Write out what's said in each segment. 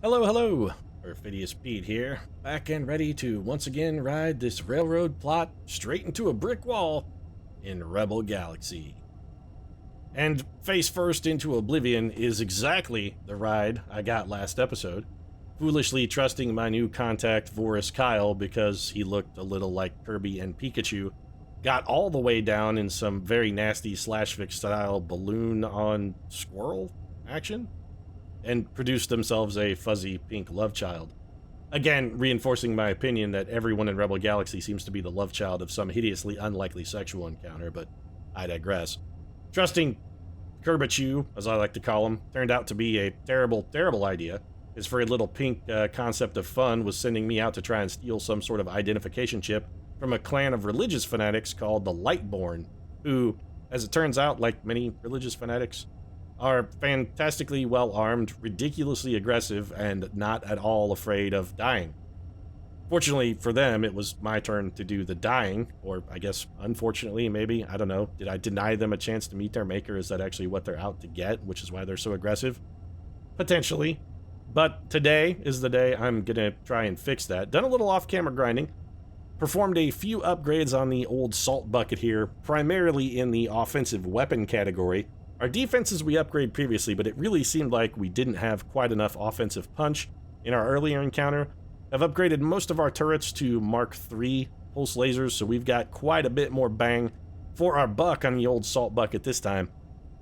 Hello, hello! Perfidious Pete here, back and ready to once again ride this railroad plot straight into a brick wall in Rebel Galaxy. And face first into oblivion is exactly the ride I got last episode, foolishly trusting my new contact Vorus Kyle because he looked a little like Kirby and Pikachu, got all the way down in some very nasty Slashfix style balloon on squirrel action, and produced themselves a fuzzy pink love child. Again, reinforcing my opinion that everyone in Rebel Galaxy seems to be the love child of some hideously unlikely sexual encounter, but I digress. Trusting Kirbichu, as I like to call him, turned out to be a terrible, terrible idea. His very little pink concept of fun was sending me out to try and steal some sort of identification chip from a clan of religious fanatics called the Lightborn, who, as it turns out, like many religious fanatics, are fantastically well-armed, ridiculously aggressive, and not at all afraid of dying. Fortunately for them, it was my turn to do the dying, or I guess unfortunately, maybe, I don't know. Did I deny them a chance to meet their maker? Is that actually what they're out to get, which is why they're so aggressive? Potentially. But today is the day I'm gonna try and fix that. Done a little off-camera grinding. Performed a few upgrades on the old salt bucket here, primarily in the offensive weapon category. Our defenses we upgraded previously, but it really seemed like we didn't have quite enough offensive punch in our earlier encounter. I've upgraded most of our turrets to Mark III pulse lasers, so we've got quite a bit more bang for our buck on the old salt bucket this time.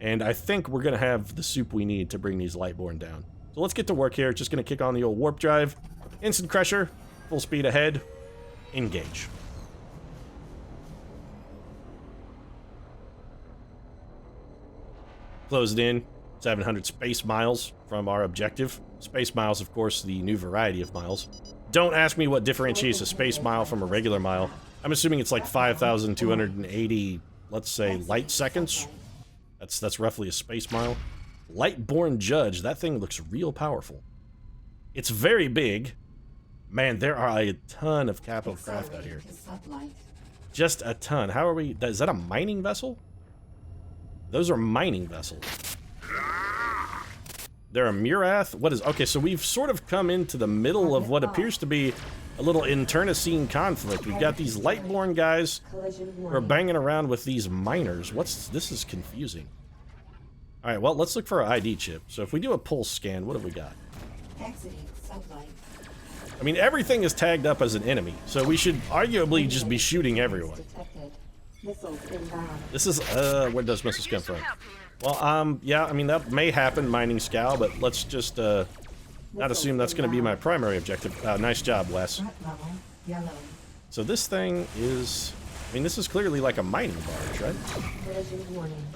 And I think we're going to have the soup we need to bring these Lightborn down. So let's get to work here. Just going to kick on the old warp drive. Instant crusher, full speed ahead, engage. Closed in 700 space miles from our objective. Space miles, of course, the new variety of miles. Don't ask me what differentiates a space mile from a regular mile. I'm assuming it's like 5,280, let's say, light seconds. That's roughly a space mile. Lightborn Judge, that thing looks real powerful. It's very big. Man, there are a ton of capital craft out here. Just a ton. How are we? Is that a mining vessel? Those are mining vessels. They're a Murath? What is... Okay, so we've sort of come into the middle of what appears to be a little internecine conflict. We've got these Lightborn guys who are banging around with these miners. This is confusing. Alright, well, let's look for our ID chip. So if we do a pulse scan, what have we got? I mean, everything is tagged up as an enemy, so we should arguably just be shooting everyone. This is, where does missiles come from? Well, yeah, I mean, that may happen, mining scow, but let's just, not assume that's going to be my primary objective. Nice job, Wes. So this thing is, I mean, this is clearly like a mining barge, right?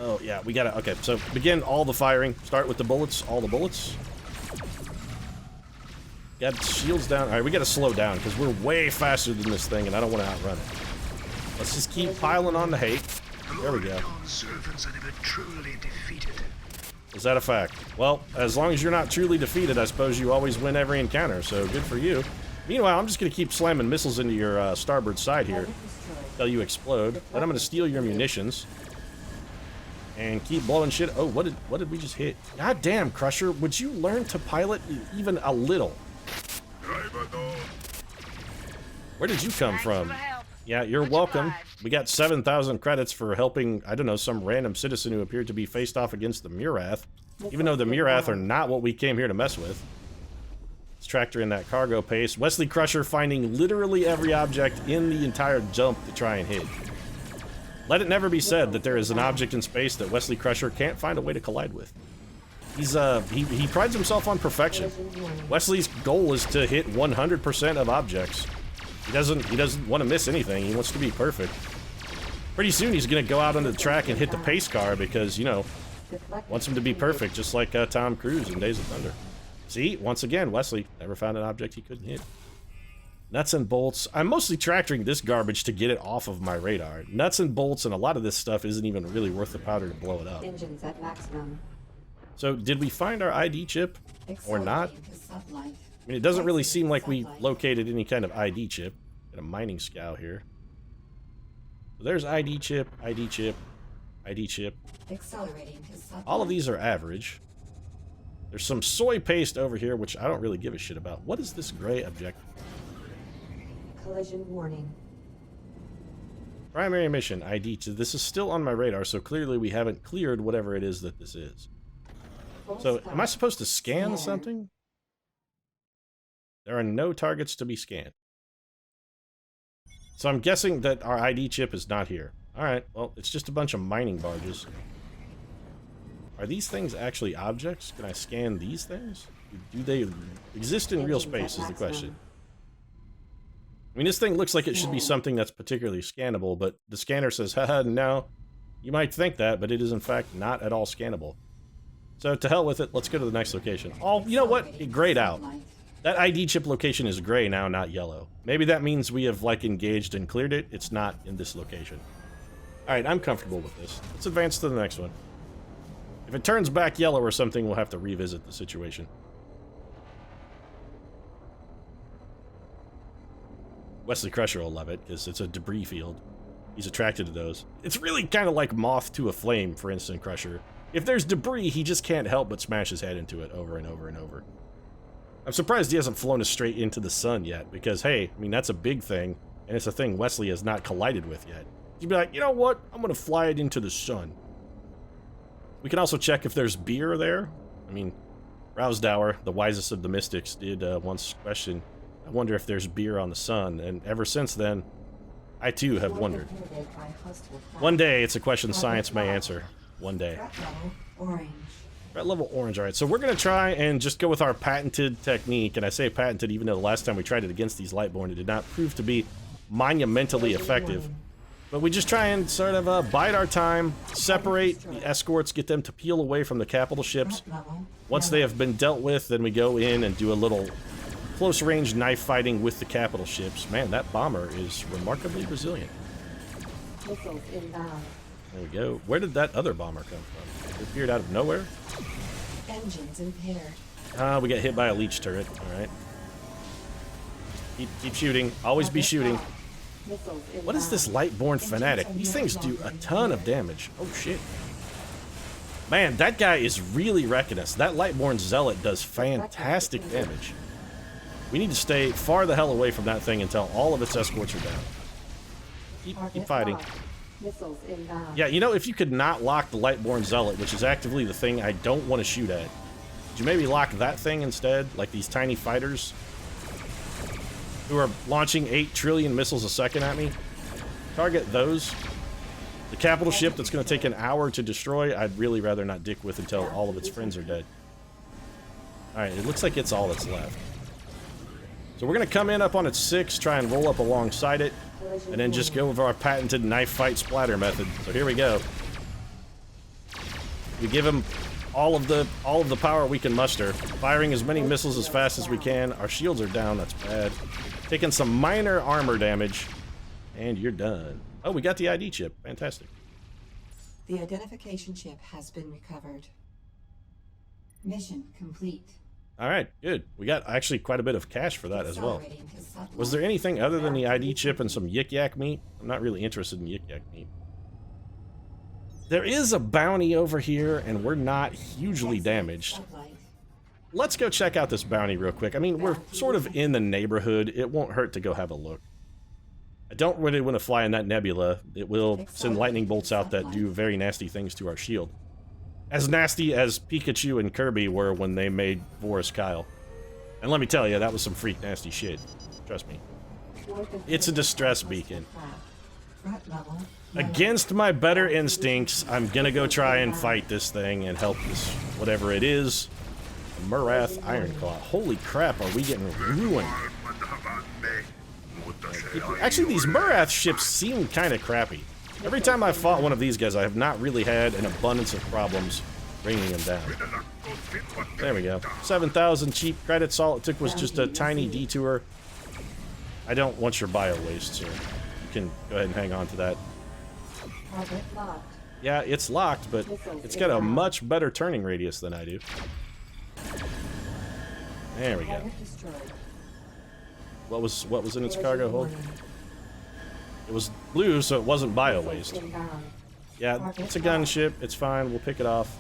Oh, yeah, we gotta, okay, so begin all the firing. Start with the bullets, all the bullets. Got shields down. Alright, we gotta slow down, because we're way faster than this thing, and I don't want to outrun it. Let's just keep piling on the hate. There we go. Is that a fact? Well, as long as you're not truly defeated, I suppose you always win every encounter, so good for you. Meanwhile, I'm just going to keep slamming missiles into your starboard side here until you explode. Then I'm going to steal your munitions. And keep blowing shit. Oh, what did we just hit? God damn, Crusher, would you learn to pilot even a little? Where did you come from? Yeah, you're welcome. We got 7,000 credits for helping, I don't know, some random citizen who appeared to be faced off against the Murath. Even though the Murath are not what we came here to mess with. Let's tractor in that cargo pace. Wesley Crusher finding literally every object in the entire jump to try and hit. Let it never be said that there is an object in space that Wesley Crusher can't find a way to collide with. He prides himself on perfection. Wesley's goal is to hit 100% of objects. He doesn't want to miss anything. He wants to be perfect. Pretty soon he's going to go out onto the track and hit the pace car because, you know, wants him to be perfect, just like Tom Cruise in Days of Thunder. See, once again, Wesley never found an object he couldn't hit. Nuts and bolts. I'm mostly tractoring this garbage to get it off of my radar. Nuts and bolts and a lot of this stuff isn't even really worth the powder to blow it up. Engines at maximum. So, did we find our ID chip or not? I mean, it doesn't really seem like we located any kind of ID chip. Got a mining scow here. So there's ID chip, ID chip, ID chip. All of these are average. There's some soy paste over here, which I don't really give a shit about. What is this gray objective? Collision warning. Primary mission, ID. This is still on my radar, so clearly we haven't cleared whatever it is that this is. So, am I supposed to scan something? There are no targets to be scanned. So I'm guessing that our ID chip is not here. Alright, well, it's just a bunch of mining barges. Are these things actually objects? Can I scan these things? Do they exist in real space is the question. I mean, this thing looks like it should be something that's particularly scannable, but the scanner says, haha, no. You might think that, but it is in fact not at all scannable. So to hell with it, let's go to the next location. Oh, you know what? It grayed out. That ID chip location is gray now, not yellow. Maybe that means we have, like, engaged and cleared it. It's not in this location. Alright, I'm comfortable with this. Let's advance to the next one. If it turns back yellow or something, we'll have to revisit the situation. Wesley Crusher will love it, because it's a debris field. He's attracted to those. It's really kind of like moth to a flame for Instant Crusher. If there's debris, he just can't help but smash his head into it over and over and over. I'm surprised he hasn't flown us straight into the sun yet, because, hey, I mean, that's a big thing, and it's a thing Wesley has not collided with yet. He'd be like, you know what? I'm gonna fly it into the sun. We can also check if there's beer there. I mean, Rousdower, the wisest of the mystics, did once question, I wonder if there's beer on the sun, and ever since then, I too have wondered. One day, it's a question science may answer. One day. Red level orange, alright, so we're gonna try and just go with our patented technique, and I say patented even though the last time we tried it against these Lightborn, it did not prove to be monumentally effective. But we just try and sort of bide our time, separate the escorts, get them to peel away from the capital ships. Once they have been dealt with, then we go in and do a little close-range knife fighting with the capital ships. Man, that bomber is remarkably resilient. Missiles inbound. There we go. Where did that other bomber come from? It appeared out of nowhere? Engines impaired. Ah, we got hit by a leech turret. Alright. Keep shooting. Always be shooting. What is this Lightborn fanatic? These things do a ton of damage. Oh shit. Man, that guy is really wrecking us. That Lightborn Zealot does fantastic damage. We need to stay far the hell away from that thing until all of its escorts are down. Keep fighting. Yeah, you know, if you could not lock the Lightborn Zealot, which is actively the thing I don't want to shoot at, would you maybe lock that thing instead? Like these tiny fighters who are launching 8 trillion missiles a second at me? Target those. The capital ship that's going to take an hour to destroy, I'd really rather not dick with until all of its friends are dead. Alright, it looks like it's all that's left. So we're going to come in up on its 6, try and roll up alongside it, and then just go with our patented knife fight splatter method. So here we go. We give him all of the power we can muster, firing as many missiles as fast as we can. Our shields are down, that's bad. Taking some minor armor damage, and you're done. Oh, we got the ID chip. Fantastic. The identification chip has been recovered. Mission complete. Alright, good. We got actually quite a bit of cash for that as well. Was there anything other than the ID chip and some yik-yak meat? I'm not really interested in yik-yak meat. There is a bounty over here, and we're not hugely damaged. Let's go check out this bounty real quick. I mean, we're sort of in the neighborhood. It won't hurt to go have a look. I don't really want to fly in that nebula. It will send lightning bolts out that do very nasty things to our shield. As nasty as Pikachu and Kirby were when they made Boris Kyle. And let me tell you, that was some freak nasty shit. Trust me. It's a distress beacon. Against my better instincts, I'm gonna go try and fight this thing and help this, whatever it is. Murath Ironclaw. Holy crap, are we getting ruined? Actually, these Murath ships seem kind of crappy. Every time I fought one of these guys, I have not really had an abundance of problems bringing them down. There we go. 7,000 cheap credits. All it took was just a tiny detour. I don't want your bio waste, sir. You can go ahead and hang on to that. Yeah, it's locked, but it's got a much better turning radius than I do. There we go. What was in its cargo hold? It was blue, so it wasn't bio waste. Yeah, it's a gunship. It's fine. We'll pick it off.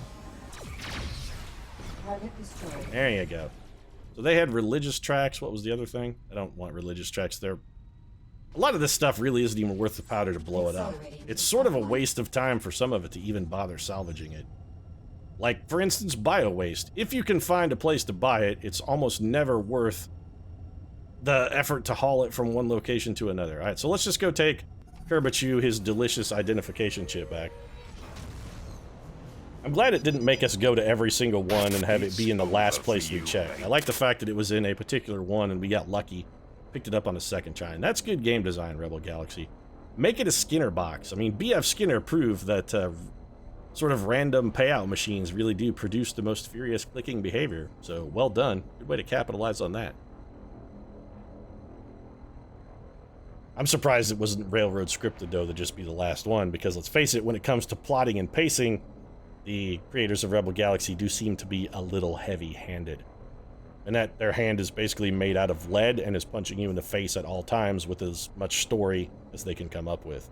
Target destroyed. There you go. So they had religious tracks. What was the other thing? I don't want religious tracks there. A lot of this stuff really isn't even worth the powder to blow it up. It's sort of a waste of time for some of it to even bother salvaging it. Like, for instance, bio-waste. If you can find a place to buy it, it's almost never worth the effort to haul it from one location to another. Alright, so let's just go take Kerbachew his delicious identification chip back. I'm glad it didn't make us go to every single one and have it be in the last place we checked. I like the fact that it was in a particular one and we got lucky. Picked it up on a second try, and that's good game design, Rebel Galaxy. Make it a Skinner box. I mean, BF Skinner proved that sort of random payout machines really do produce the most furious clicking behavior, so well done. Good way to capitalize on that. I'm surprised it wasn't railroad scripted, though, to just be the last one, because let's face it, when it comes to plotting and pacing, the creators of Rebel Galaxy do seem to be a little heavy-handed. And that their hand is basically made out of lead and is punching you in the face at all times with as much story as they can come up with.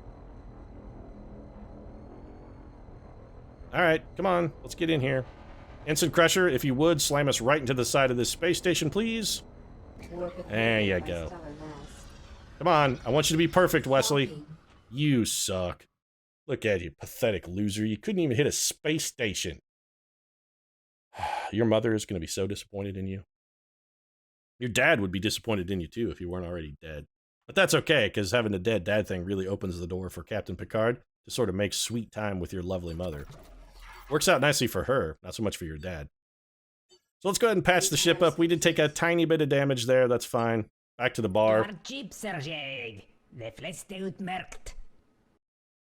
Alright, come on, let's get in here. Ensign Crusher, if you would, slam us right into the side of this space station, please. There you go. Come on, I want you to be perfect, Wesley. You suck. Look at you, pathetic loser. You couldn't even hit a space station. Your mother is going to be so disappointed in you. Your dad would be disappointed in you, too, if you weren't already dead. But that's okay, because having a dead dad thing really opens the door for Captain Picard to sort of make sweet time with your lovely mother. Works out nicely for her, not so much for your dad. So let's go ahead and patch the ship up. We did take a tiny bit of damage there, that's fine. Back to the bar.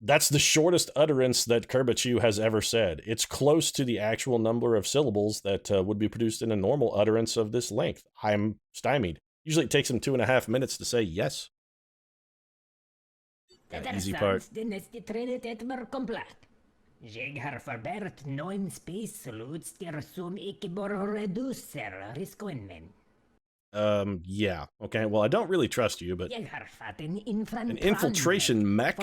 That's the shortest utterance that Kerbachew has ever said. It's close to the actual number of syllables that would be produced in a normal utterance of this length. I'm stymied. Usually it takes him 2.5 minutes to say yes. That easy part. Yeah. Okay, well, I don't really trust you, but... An infiltration mech?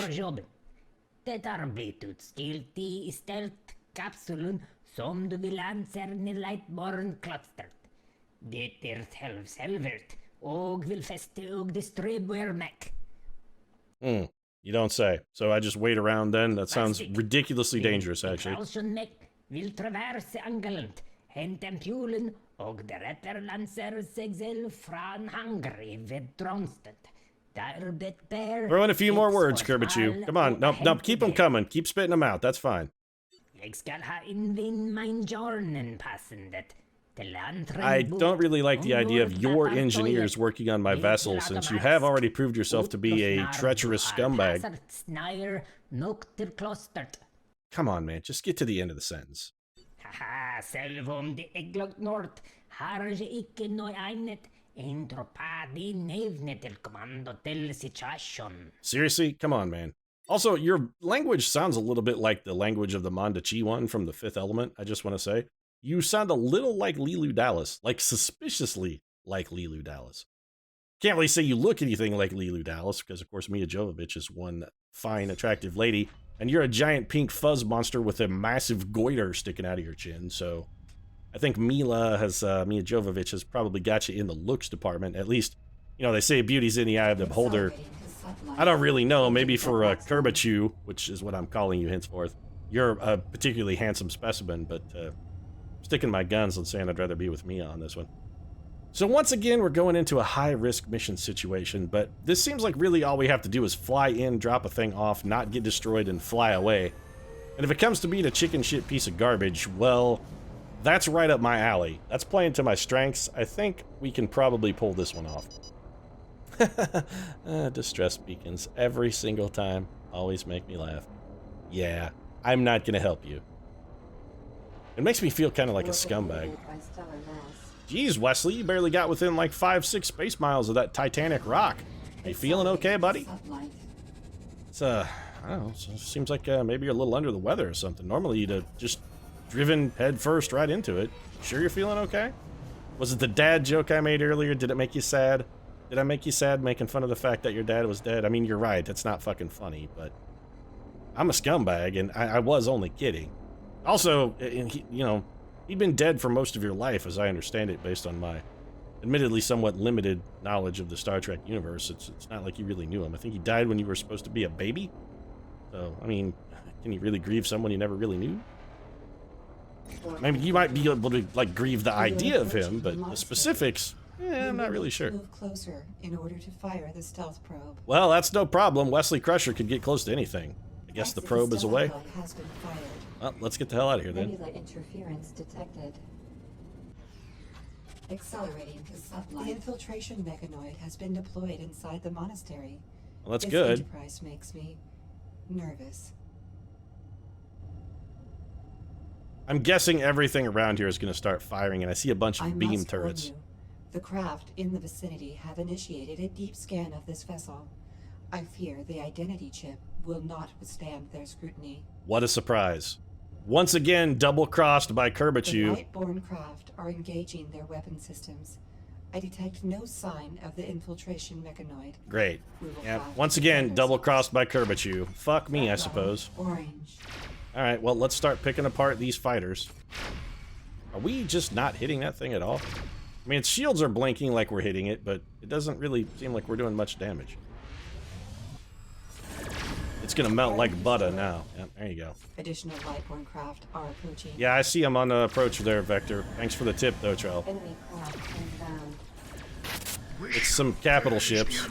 Det arbetet skilti istället kapsulen som du vill anserne Lightborn klustret. Det självselvert och vill fäste och distribuer mech. You don't say. So I just wait around then? That sounds ridiculously dangerous, actually. Propulsion mech vill traverse angelant, hämta fuelen och därefter lanser sig från hangri vid Dronsted. Throw in a few more words, Kerbachew. Come on. Nope, keep them coming. Keep spitting them out. That's fine. I don't really like the idea of your engineers working on my vessel, since you have already proved yourself to be a treacherous scumbag. Come on, man. Just get to the end of the sentence. Seriously? Come on, man. Also, your language sounds a little bit like the language of the Mondachi one from The Fifth Element, I just want to say. You sound a little like Leeloo Dallas, like suspiciously like Leeloo Dallas. Can't really say you look anything like Leeloo Dallas, because of course Mia Jovovich is one fine, attractive lady, and you're a giant pink fuzz monster with a massive goiter sticking out of your chin, so... I think Mia Jovovich has probably got you in the looks department. At least, you know, they say beauty's in the eye of the beholder. I don't really know. Maybe for Kerbachew, which is what I'm calling you henceforth, you're a particularly handsome specimen, but sticking my guns and saying I'd rather be with Mia on this one. So once again, we're going into a high-risk mission situation, but this seems like really all we have to do is fly in, drop a thing off, not get destroyed, and fly away. And if it comes to being a chicken shit piece of garbage, well... that's right up my alley. That's playing to my strengths. I think we can probably pull this one off. Distress beacons. Every single time. Always make me laugh. Yeah, I'm not gonna help you. It makes me feel kind of like a scumbag. Jeez, Wesley, you barely got within like 5-6 space miles of that Titanic rock. Are you feeling okay, buddy? It's, I don't know, it seems like maybe you're a little under the weather or something. Normally you'd have just driven head first right into it. Sure you're feeling okay? Was it the dad joke I made earlier? Did it make you sad? Did I make you sad making fun of the fact that your dad was dead? I mean, you're right, that's not fucking funny, but I'm a scumbag, and I was only kidding. Also, you know, He'd been dead for most of your life, as I understand it, based on my admittedly somewhat limited knowledge of the Star Trek universe. It's not like you really knew him. I think he died when you were supposed to be a baby. So, I mean, can you really grieve someone you never really knew? I mean, you might be able to, like, grieve the idea of him, but the specifics, I'm not really sure. Move closer in order to fire the stealth probe. Well, that's no problem. Wesley Crusher could get close to anything. I guess the probe is away. Has been fired. Well, let's get the hell out of here, then. Nebula interference detected. Accelerating to sublight. The infiltration mechanoid has been deployed inside the monastery. Well, that's this good. Enterprise makes me nervous. I'm guessing everything around here is going to start firing, and I see a bunch of beam turrets. Warn you, the craft in the vicinity have initiated a deep scan of this vessel. I fear the identity chip will not withstand their scrutiny. What a surprise. Once again, double-crossed by The Curbachew. Lightborn craft are engaging their weapon systems. I detect no sign of the infiltration mechanoid. Great. We will Yeah, have once to again, protect double-crossed by Curbachew. Fuck me, I ourselves. suppose. Orange. Alright, well, let's start picking apart these fighters. Are we just not hitting that thing at all? I mean, its shields are blinking like we're hitting it, but it doesn't really seem like we're doing much damage. It's gonna melt like butter now. Yep, there you go. Additional Lightborn craft are approaching. Yeah, I see them on the approach there, Vector. Thanks for the tip, though, Trell. Enemy craft inbound. It's some capital ships.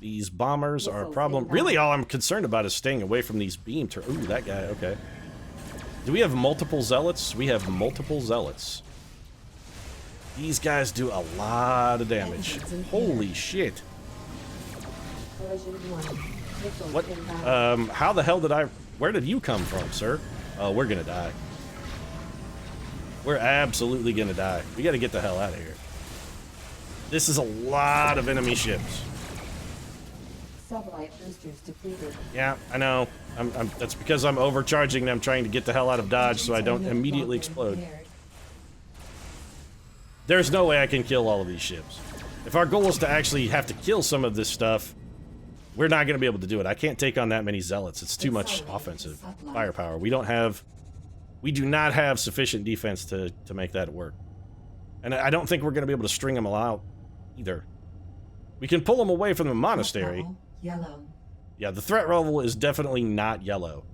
These bombers are a problem. Really, all I'm concerned about is staying away from these beam turrets. Ooh, that guy, okay. Do we have multiple Zealots? We have multiple Zealots. These guys do a lot of damage. Holy shit. Collision 1. Missiles What? inbound. How the hell did I... Where did you come from, sir? Oh, we're gonna die. We're absolutely gonna die. We gotta get the hell out of here. This is a lot of enemy ships. Sublight boosters depleted. Yeah, I know. That's because I'm overcharging them, trying to get the hell out of Dodge so I don't immediately explode. There's no way I can kill all of these ships. If our goal is to actually have to kill some of this stuff, we're not going to be able to do it. I can't take on that many Zealots. It's too much offensive firepower. We do not have sufficient defense to make that work. And I don't think we're going to be able to string them all out either. We can pull them away from the monastery. Yellow. Yeah, the threat level is definitely not yellow.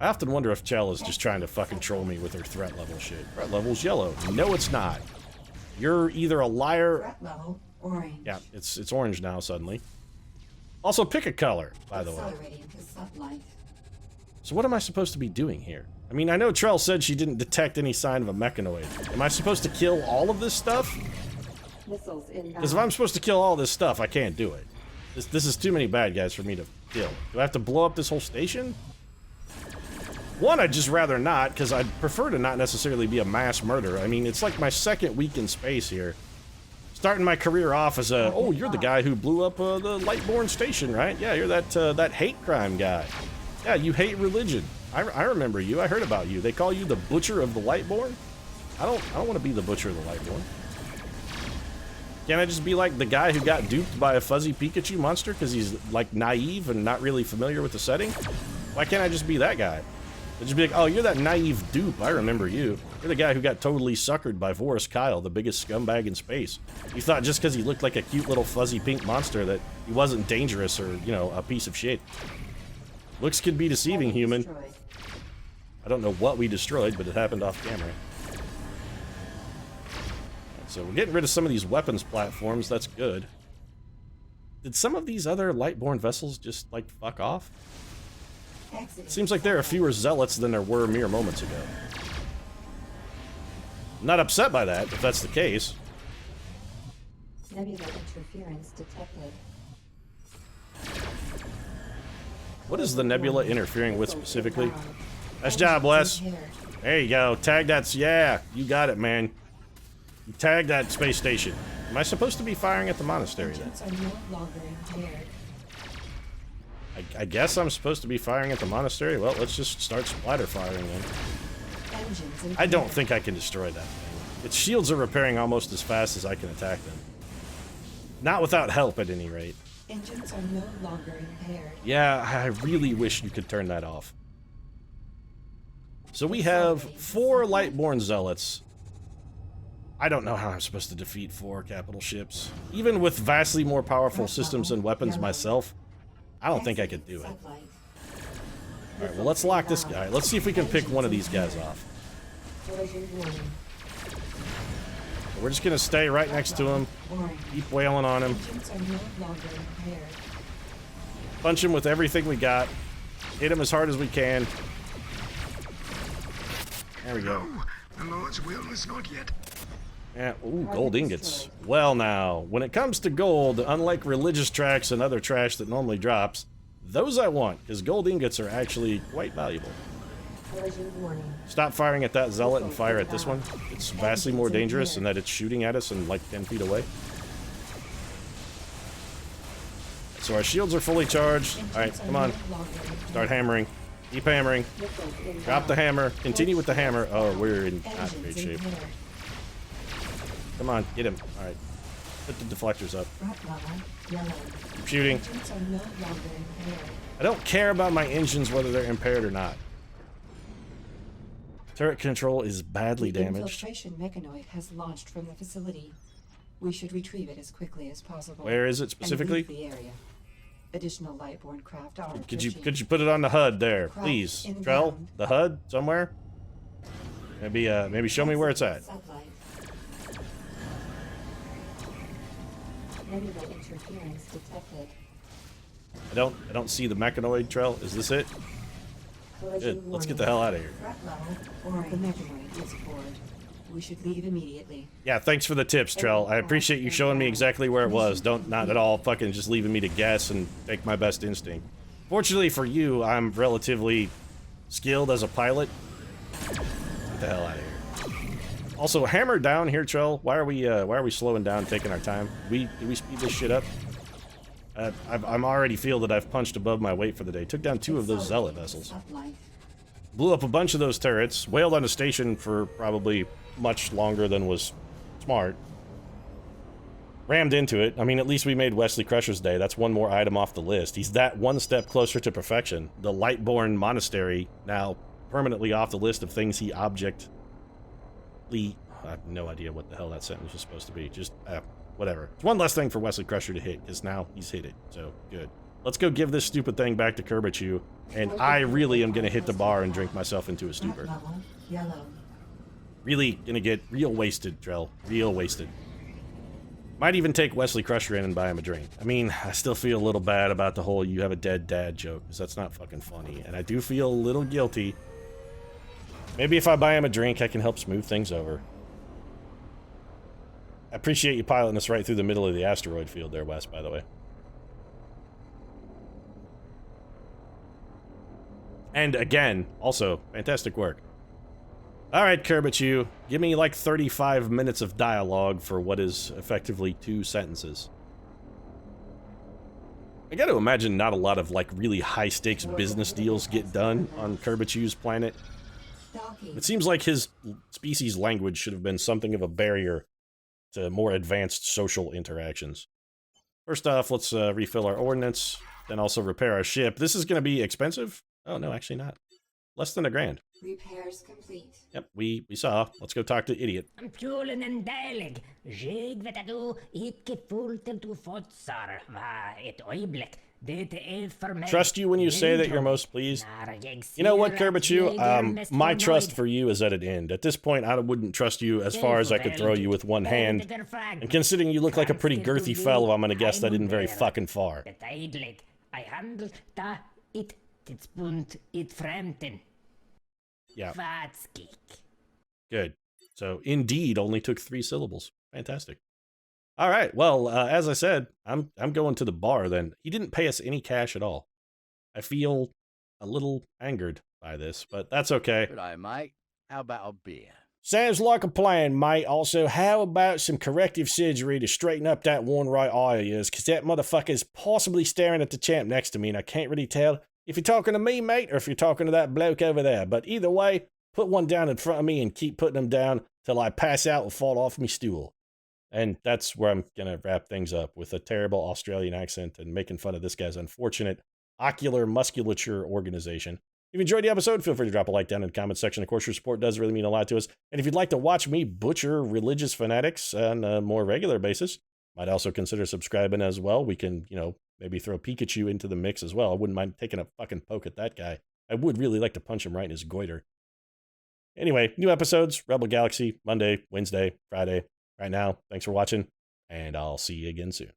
I often wonder if Chell is just trying to fucking troll me with her threat level shit. Threat level's yellow. No, it's not. You're either a liar... Threat level orange. Yeah, it's orange now, suddenly. Also, pick a color, by the way. Accelerating to sublight. So what am I supposed to be doing here? I mean, I know Trell said she didn't detect any sign of a mechanoid. Am I supposed to kill all of this stuff? Missiles inbound. Because if I'm supposed to kill all this stuff, I can't do it. This is too many bad guys for me to kill. Do I have to blow up this whole station? One, I'd just rather not, because I'd prefer to not necessarily be a mass murderer. I mean, it's like my second week in space here. Starting my career off as a, oh, you're the guy who blew up the Lightborn station, right? Yeah, you're that hate crime guy. Yeah, you hate religion. I remember you. I heard about you. They call you the Butcher of the Lightborn? I don't want to be the Butcher of the Lightborn. Can't I just be like the guy who got duped by a fuzzy Pikachu monster because he's like naive and not really familiar with the setting? Why can't I just be that guy? I'd just be like, oh, you're that naive dupe. I remember you. You're the guy who got totally suckered by Vorus Kyle, the biggest scumbag in space. You thought just because he looked like a cute little fuzzy pink monster that he wasn't dangerous or, you know, a piece of shit. Looks could be deceiving, human. Destroyed. I don't know what we destroyed, but it happened off camera. So we're getting rid of some of these weapons platforms. That's good. Did some of these other Lightborn vessels just, like, fuck off? It seems like there are fewer Zealots than there were mere moments ago. I'm not upset by that, if that's the case. Nebula interference detected. What is the nebula interfering with specifically? Nice job, Wes. There you go. Tag that. Yeah, you got it, man. You tag that space station. Am I supposed to be firing at the monastery then? Engines are no longer impaired. I guess I'm supposed to be firing at the monastery. Well, let's just start splatter firing then. Engines I don't impaired. think I can destroy that thing. Its shields are repairing almost as fast as I can attack them. Not without help, at any rate. Engines are no longer impaired. Yeah, I really wish you could turn that off. So we have 4 Lightborn Zealots. I don't know how I'm supposed to defeat 4 capital ships. Even with vastly more powerful systems and weapons myself, I don't think I could do it. Alright, well, let's lock this guy. Let's see if we can pick one of these guys off. We're just gonna stay right next to him, keep wailing on him, punch him with everything we got, hit him as hard as we can. There we go. The Lord's will is not yet. Yeah, ooh, gold ingots. Well now, when it comes to gold, unlike religious tracts and other trash that normally drops, those I want, because gold ingots are actually quite valuable. Stop firing at that zealot and fire at this one. It's vastly more dangerous in that it's shooting at us and like 10 feet away. So our shields are fully charged. Alright, come on. Start hammering. Keep hammering. Drop the hammer. Continue with the hammer. Oh, we're in not great shape. Come on, get him. Alright. Put the deflectors up. Keep shooting. I don't care about my engines whether they're impaired or not. Turret control is badly damaged. The infiltration mechanoid has launched from the facility. We should retrieve it as quickly as possible. Where is it specifically? And leave the area. Additional Lightborn craft are Could you put it on the HUD there, please? Trell, the HUD somewhere? Maybe show me where it's at. Interference detected. I don't see the mechanoid, Trell. Is this it? Good. Let's get the hell out of here. The mechanoid is aboard. We should leave immediately. Yeah, thanks for the tips, Trell. I appreciate you showing me exactly where it was. Not at all fucking just leaving me to guess and take my best instinct. Fortunately for you, I'm relatively skilled as a pilot. Get the hell out of here. Also, hammer down here, Trell. Why are we slowing down, taking our time? Do we speed this shit up? I'm already feel that I've punched above my weight for the day. Took down 2 of those zealot vessels. Blew up a bunch of those turrets. Wailed on a station for probably much longer than was smart. Rammed into it. I mean, at least we made Wesley Crusher's day. That's one more item off the list. He's that one step closer to perfection. The Lightborn Monastery, now permanently off the list of things he objectly... I have no idea what the hell that sentence was supposed to be. Just, whatever. It's one less thing for Wesley Crusher to hit, because now he's hit it. So, good. Let's go give this stupid thing back to Kerbichu, and I really am going to hit the bar and drink myself into a stupor. Really gonna get real wasted, Trell. Real wasted. Might even take Wesley Crusher in and buy him a drink. I mean, I still feel a little bad about the whole you have a dead dad joke, because that's not fucking funny. And I do feel a little guilty. Maybe if I buy him a drink, I can help smooth things over. I appreciate you piloting us right through the middle of the asteroid field there, Wes, by the way. And again, also, fantastic work. Alright, Kerbichu, give me like 35 minutes of dialogue for what is effectively 2 sentences. I gotta imagine not a lot of like really high-stakes business deals get done on Kerbichu's planet. It seems like his species' language should have been something of a barrier to more advanced social interactions. First off, let's refill our ordnance, then also repair our ship. This is gonna be expensive? Oh, no, actually not. Less than $1,000. Repairs complete. Yep, we saw. Let's go talk to Idiot. Ampulen en deilig. Jeg vet at du ikke fullt til du fotsar. Va et øyeblikk. Dette for meg. Trust you when you say that you're most pleased. You know what, Kerbichu? My trust for you is at an end. At this point, I wouldn't trust you as far as I could throw you with one hand. And considering you look like a pretty girthy fellow, I'm gonna guess that isn't very fucking far. I handle da it tidspunkt it fremden. Yeah. Good. So, indeed, only took 3 syllables. Fantastic. All right. Well, as I said, I'm going to the bar then. He didn't pay us any cash at all. I feel a little angered by this, but that's okay. Good day, mate. How about a beer? Sounds like a plan, mate. Also, how about some corrective surgery to straighten up that one right eye of yours? Because that motherfucker's possibly staring at the champ next to me, and I can't really tell if you're talking to me, mate, or if you're talking to that bloke over there. But either way, put one down in front of me and keep putting them down till I pass out and fall off me stool. And that's where I'm going to wrap things up, with a terrible Australian accent and making fun of this guy's unfortunate ocular musculature organization. If you enjoyed the episode, feel free to drop a like down in the comment section. Of course, your support does really mean a lot to us. And if you'd like to watch me butcher religious fanatics on a more regular basis, might also consider subscribing as well. We can, maybe throw Pikachu into the mix as well. I wouldn't mind taking a fucking poke at that guy. I would really like to punch him right in his goiter. Anyway, new episodes, Rebel Galaxy, Monday, Wednesday, Friday. Right now, thanks for watching, and I'll see you again soon.